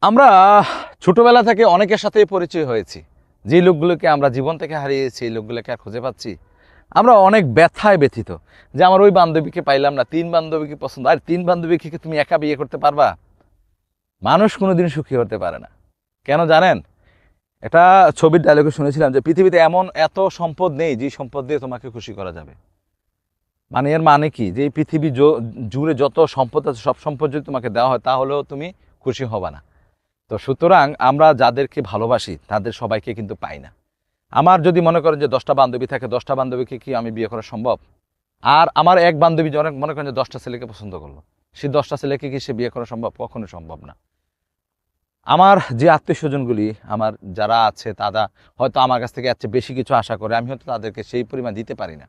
আমরা ছোটবেলা থেকে অনেকের সাথেই পরিচয় হয়েছি। যে লোকগুলোকে আমরা জীবন থেকে হারিয়েছি, এই লোকগুলোকে আর খুঁজে পাচ্ছি। আমরা অনেক ব্যথায় ব্যথিত যে আমার ওই বান্ধবীকে পাইলাম না, 3 বান্ধবীকে পছন্দ। আর 3 বান্ধবীকে কি তুমি একা বিয়ে করতে পারবা? মানুষ কোনোদিন সুখী হতে পারে না। কেন জানেন? এটা ছবির ডায়লগে শুনেছিলাম যে পৃথিবীতে এমন এত সম্পদ নেই যে সম্পদ দিয়ে তোমাকে খুশি করা যাবে। মানে এর মানে কি, যে এই পৃথিবী জুড়ে যত সম্পদ আছে সব সম্পদ যদি তোমাকে দেওয়া হয় তাহলেও তুমি খুশি হবা না। তো সুতরাং আমরা যাদেরকে ভালোবাসি তাদের সবাইকে কিন্তু পাই না। আমার যদি মনে করেন যে 10টা বান্ধবী থাকে, 10টা বান্ধবীকে কি আমি বিয়ে করা সম্ভব? আর আমার এক বান্ধবী অনেক মনে করেন যে 10টা ছেলেকে পছন্দ করলো, সেই 10টা ছেলেকে কি সে বিয়ে করা সম্ভব? কখনো সম্ভব না। আমার যে আত্মীয় স্বজনগুলি আমার যারা আছে তারা হয়তো আমার কাছ থেকে এর চেয়ে বেশি কিছু আশা করে, আমি হয়তো তাদেরকে সেই পরিমাণ দিতে পারি না।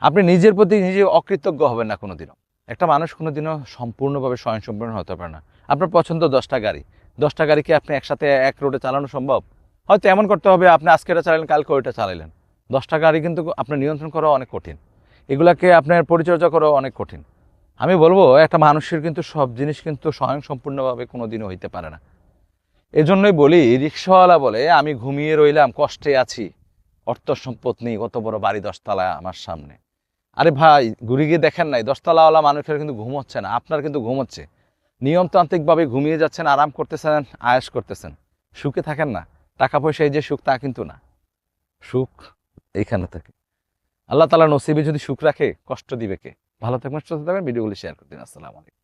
আপনি নিজের প্রতি নিজে অকৃতজ্ঞ হবেন না কোনোদিনও। একটা মানুষ কোনোদিনও সম্পূর্ণভাবে স্বয়ংসম্পূর্ণ হতে পারে না। আপনার পছন্দ 10টা গাড়ি, 10টা গাড়ি কি আপনি একসাথে এক রোডে চালানো সম্ভব? হয়তো এমন করতে হবে আপনি আজকে এটা চালালেন, কালকে ওইটা চালাইলেন। 10টা গাড়ি কিন্তু আপনার নিয়ন্ত্রণ করা অনেক কঠিন, এগুলাকে আপনার পরিচর্যা করা অনেক কঠিন। আমি বলবো একটা মানুষের কিন্তু সব জিনিস কিন্তু স্বয়ংসম্পূর্ণভাবে কোনোদিনও হইতে পারে না। এজন্যই বলি, রিক্সাওয়ালা বলে আমি ঘুমিয়ে রইলাম কষ্টে আছি, অর্থ সম্পদ নেই, কত বড় বাড়ি 10 তলা আমার সামনে। আরে ভাই, ঘুরে গিয়ে দেখেন নাই 10 তলাওয়ালা মানুষের কিন্তু ঘুম হচ্ছে না, আপনার কিন্তু ঘুম হচ্ছে। নিয়মতান্ত্রিকভাবে ঘুমিয়ে যাচ্ছেন, আরাম করতেছেন, আয়েশ করতেছেন, সুখে থাকেন না। টাকা পয়সা এই যে সুখ তা কিন্তু না, সুখ এইখানে থাকে। আল্লাহ তাআলা নসিবে যদি সুখ রাখে কষ্ট দিবে কে? ভালো থাকবেন, সুস্থ থাকবেন, ভিডিওগুলি শেয়ার করতেন। আসসালামু আলাইকুম।